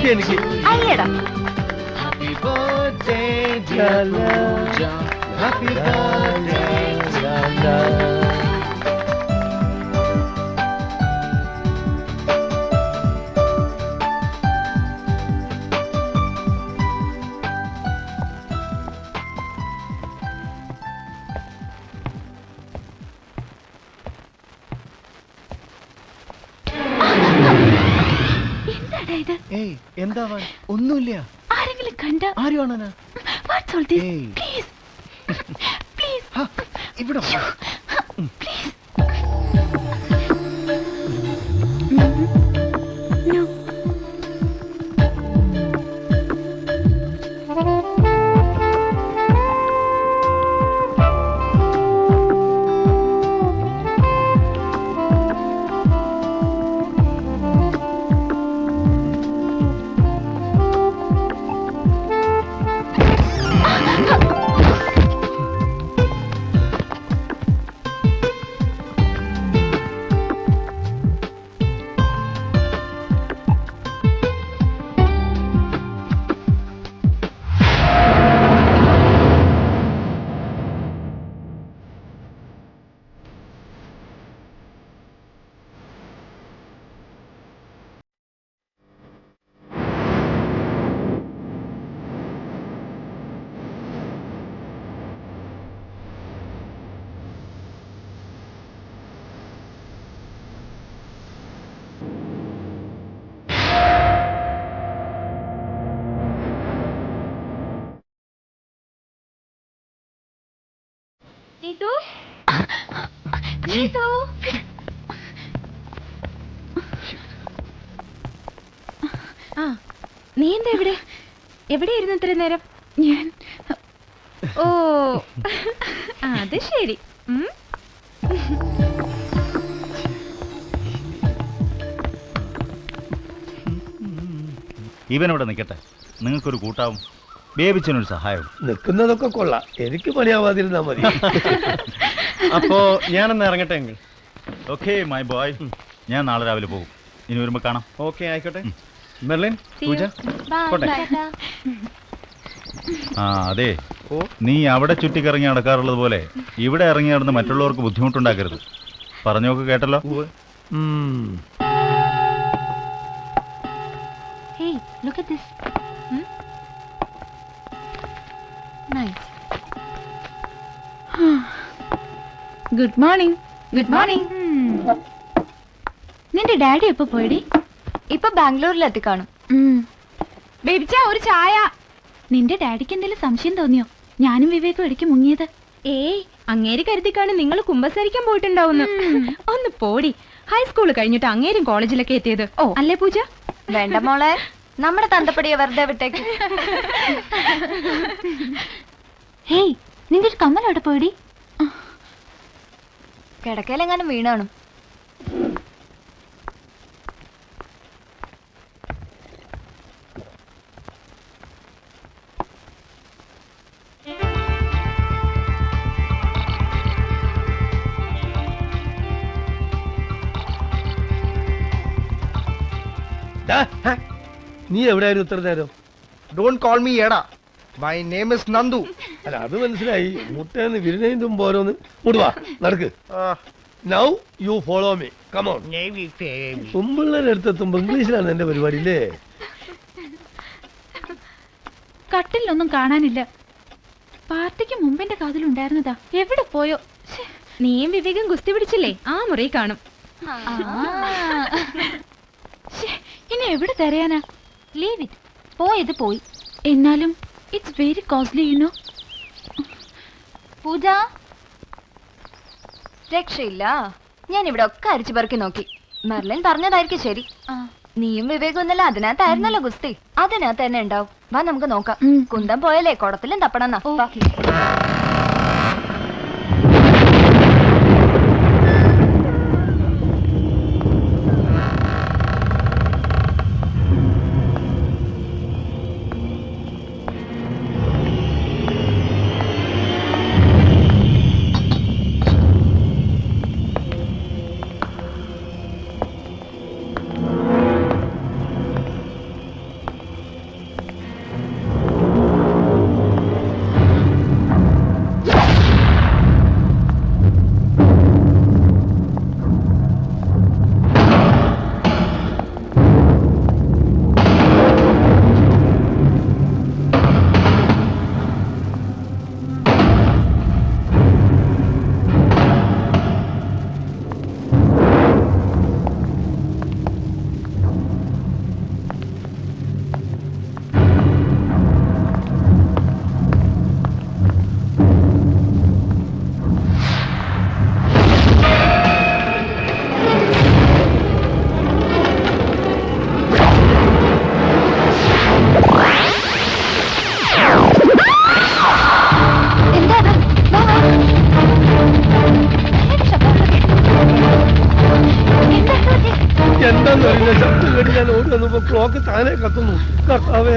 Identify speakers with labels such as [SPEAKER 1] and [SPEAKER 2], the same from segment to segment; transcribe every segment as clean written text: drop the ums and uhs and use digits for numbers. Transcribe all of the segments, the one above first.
[SPEAKER 1] മതി എനിക്ക്.
[SPEAKER 2] അയ്യടാ.
[SPEAKER 1] എന്താ ഒന്നുമില്ല.
[SPEAKER 2] ആരെങ്കിലും കണ്ട?
[SPEAKER 1] ആരും ആണോ? ഇവിടെ
[SPEAKER 2] നീ എന്താ എവിടെ? എവിടെയായിരുന്നു ഇത്ര നേരം? ഞാൻ ഓ അത് ശരി.
[SPEAKER 3] ഇവനോടെ നിൽക്കട്ടെ, നിങ്ങൾക്കൊരു കൂട്ടാവും, ബേബിച്ചനൊരു സഹായവും.
[SPEAKER 1] നിൽക്കുന്നതൊക്കെ കൊള്ളാം, എനിക്ക് പണിയാവാതിരുന്നാ മതി. അപ്പോ ഞാനൊന്ന് ഇറങ്ങട്ടെ എങ്കിൽ.
[SPEAKER 3] ഓക്കെ മൈ ബോയ്, ഞാൻ നാളെ രാവിലെ പോകും. ഇനി വരുമ്പോ കാണാം.
[SPEAKER 1] ഓക്കെ ആയിക്കോട്ടെ. മെർലിൻ, പൂജ,
[SPEAKER 3] ആ അതെ, നീ അവിടെ ചുറ്റിക്കറങ്ങി നടക്കാറുള്ളത് പോലെ ഇവിടെ ഇറങ്ങി നടന്ന് മറ്റുള്ളവർക്ക് ബുദ്ധിമുട്ടുണ്ടാക്കരുത്. പറഞ്ഞോക്ക് കേട്ടല്ലോ.
[SPEAKER 2] Hey, look at this. Nice. Good morning. Good morning. നിന്റെ ഡാഡി എപ്പോ പോയടി?
[SPEAKER 4] ഇപ്പൊ ബാംഗ്ലൂരിലെത്തി കാണും.
[SPEAKER 2] ബേബിച്ചാ ഒരു ചായ. നിന്റെ ഡാഡിക്ക് എന്തെങ്കിലും സംശയം തോന്നിയോ ഞാനും വിവേകും ഇടയ്ക്ക് മുങ്ങിയത്? ഏയ്, അങ്ങേര് കരുതിക്കാണ് നിങ്ങൾ കുമ്പസരിക്കാൻ പോയിട്ടുണ്ടാവുന്നു. ഒന്ന് പോടി. ഹൈസ്കൂൾ കഴിഞ്ഞിട്ട് അങ്ങേരും കോളേജിലൊക്കെ എത്തിയത്. ഓ അല്ലേ പൂജ?
[SPEAKER 4] വേണ്ട മോളെ, നമ്മുടെ തന്തപ്പടിയെ വെറുതെ വിട്ടേക്ക്.
[SPEAKER 2] ഹേയ്, നിന്റെ ഒരു കമ്മൽ അവിടെ പോയടി?
[SPEAKER 4] കിടക്കയിലെങ്ങാനും വീണാണു.
[SPEAKER 1] നീ എവിടെയായിരുന്നു ഇത്ര നേരം?
[SPEAKER 5] ഡോണ്ട് കോൾ മീ എടാ, മൈ നെയിം ഇസ് നന്ദു.
[SPEAKER 1] അല്ല അത് മനസ്സിലായി, മുട്ടേന്ന് വിരുന്നേന്തും പോരോന്ന്. മുടുവാ നടക്ക്. Now you follow me, come on. കുമ്പിള്ളേരെ അടുത്തെത്തുമ്പോ ഇംഗ്ലീഷിലാണ് എന്റെ പരിപാടി അല്ലേ?
[SPEAKER 2] കട്ടിലൊന്നും കാണാനില്ല. പാർട്ടിക്ക് മുമ്പെന്റെ കാതിലുണ്ടായിരുന്നതാ, എവിടെ പോയോ? നീയും വിവേകം ഗുസ്തി പിടിച്ചില്ലേ, ആ മുറി കാണും. ഇനി എവിടെ തരയാനാ?
[SPEAKER 4] ലീവ് ഇറ്റ്, പോയത് പോയി.
[SPEAKER 2] എന്നാലും it's very costly you know.
[SPEAKER 4] Pooja, രക്ഷയില്ല. ഞാൻ ഇവിടെ ഒക്കെ അരിച്ചു പെറുക്കി നോക്കി. മെർലിൻ പറഞ്ഞതായിരിക്കും ശരി. നീയും വിവേകൊന്നല്ല അതിനകത്തായിരുന്നല്ലോ ഗുസ്തി, അതിനകത്ത് തന്നെ ഉണ്ടാവും. വാ നമുക്ക് നോക്കാം. കുന്തം പോയാലേ കുടത്തിലും തപ്പണമെന്നാ.
[SPEAKER 1] എന്താണെന്ന് അറിയില്ല. ശബ്ദം കേട്ട് ഞാൻ ഓടി വന്നപ്പോ ക്ലോക്ക് താനെ കത്തുന്നു. കർത്താവേ,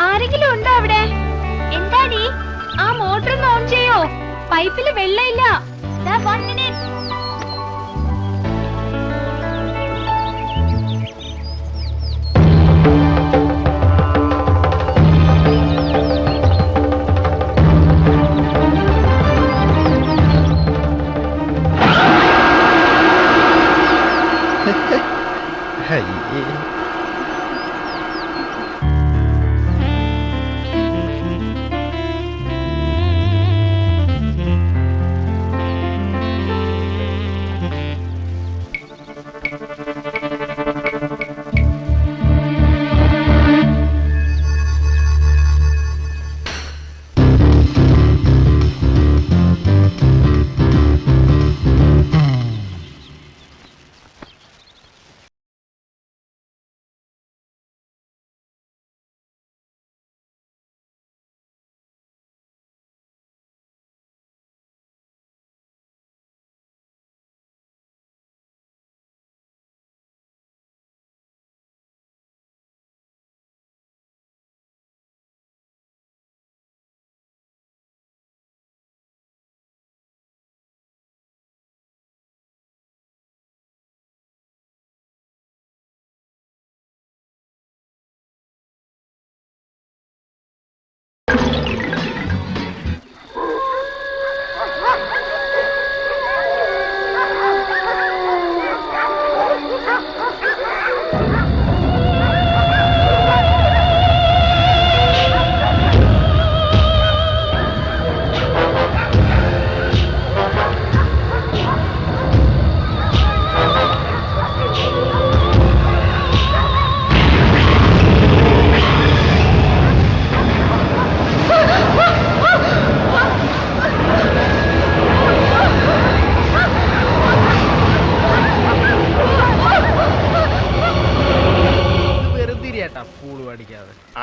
[SPEAKER 2] ആരെങ്കിലും ഉണ്ടോ അവിടെ? എന്താടി ആ മോട്ടർ ഒന്ന് ഓൺ ചെയ്യോ? പൈപ്പില് വെള്ളമില്ല. ദാ 1 minute.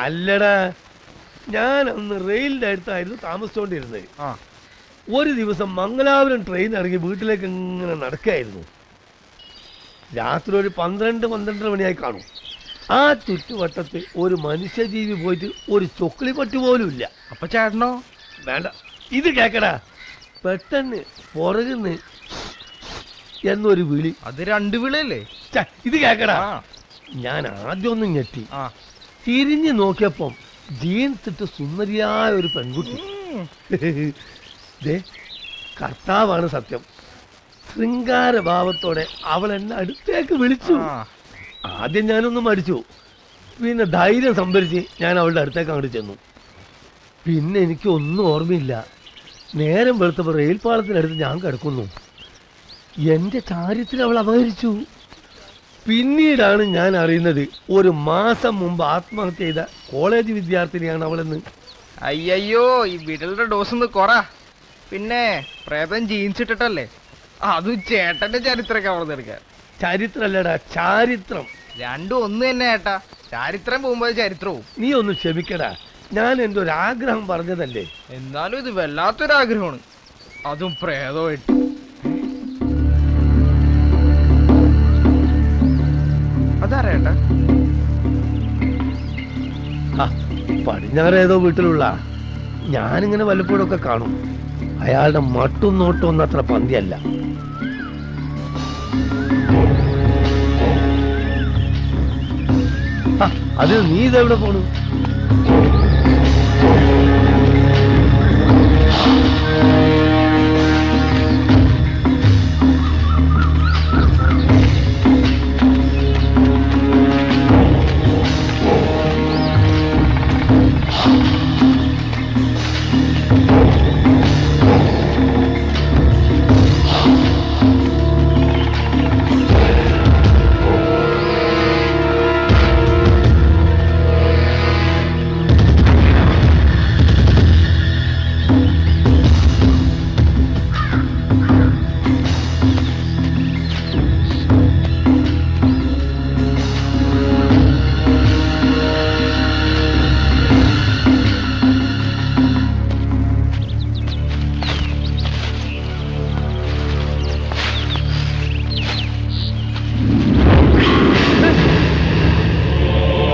[SPEAKER 2] അല്ലടാ, ഞാൻ അന്ന് റെയിലിന്റെ അടുത്തായിരുന്നു താമസിച്ചോണ്ടിരുന്നത്. ഒരു ദിവസം മംഗലാപുരം ട്രെയിൻ ഇറങ്ങി വീട്ടിലേക്ക് ഇങ്ങനെ നടക്കുകയായിരുന്നു. രാത്രി ഒരു 12-12 മണിയായി കാണും. ആ ചുറ്റുവട്ടത്ത് ഒരു മനുഷ്യജീവി പോയിട്ട് ഒരു ചൊക്കിളി പട്ടി പോലും ഇല്ല.
[SPEAKER 5] അപ്പൊ ചേട്ടനോ?
[SPEAKER 1] വേണ്ട, ഇത് കേക്കടാ. പെട്ടെന്ന് പുറകുന്ന് എന്നൊരു വിളി.
[SPEAKER 5] അത് 2 വിളിയല്ലേ?
[SPEAKER 1] ഇത് കേക്കടാ. ഞാൻ ആദ്യം ഒന്നും ഞെട്ടി. തിരിഞ്ഞു നോക്കിയപ്പം ജീൻസ് ഇട്ട് സുന്ദരിയായ ഒരു പെൺകുട്ടി. കർത്താവാണ് സത്യം. ശൃംഗാരഭാവത്തോടെ അവൾ എന്നെ അടുത്തേക്ക് വിളിച്ചു. ആദ്യം ഞാനൊന്നും മടിച്ചു. പിന്നെ ധൈര്യം സംഭരിച്ച് ഞാൻ അവളുടെ അടുത്തേക്ക് അങ്ങോട്ട് ചെന്നു. പിന്നെ എനിക്ക് ഒന്നും ഓർമ്മയില്ല. നേരം വെളുത്തപ്പോൾ റെയിൽ പാളത്തിനടുത്ത് ഞാൻ കിടക്കുന്നു. എന്റെ ചാരിത്രം അവൾ അപഹരിച്ചു. പിന്നീടാണ് ഞാൻ അറിയുന്നത് 1 മാസം മുമ്പ് ആത്മഹത്യ ചെയ്ത കോളേജ് വിദ്യാർത്ഥിനിയാണ് അവളെന്ന്.
[SPEAKER 5] അയ്യോ, ഈ വിരലിന്റെ ഡോസ് ഒന്ന് കൊറ. പിന്നെ പ്രേതം ജീൻസ് ഇട്ടിട്ടല്ലേ? അതും ചേട്ടന്റെ ചരിത്രമൊക്കെ വളർന്നെടുക്കാൻ.
[SPEAKER 1] ചരിത്രല്ലടാ, ചാരിത്രം.
[SPEAKER 5] രണ്ടും ഒന്ന് തന്നെ ഏട്ടാ. ചരിത്രം പോകുമ്പോ ചരിത്രവും.
[SPEAKER 1] നീ ഒന്ന് ക്ഷമിക്കടാ, ഞാൻ എന്റെ ഒരു ആഗ്രഹം പറഞ്ഞതല്ലേ.
[SPEAKER 5] എന്നാലും ഇത് വല്ലാത്തൊരാഗ്രഹമാണ്, അതും പ്രേതമായിട്ട്. അതറിയട്ടാ.
[SPEAKER 1] പടിഞ്ഞാറ് ഏതോ വീട്ടിലുള്ള ഞാനിങ്ങനെ വല്ലപ്പോഴൊക്കെ കാണും. അയാളുടെ മട്ടും നോട്ടും ഒന്നും അത്ര പന്തിയല്ല. അത് നീ ഇതെവിടെ പോണു?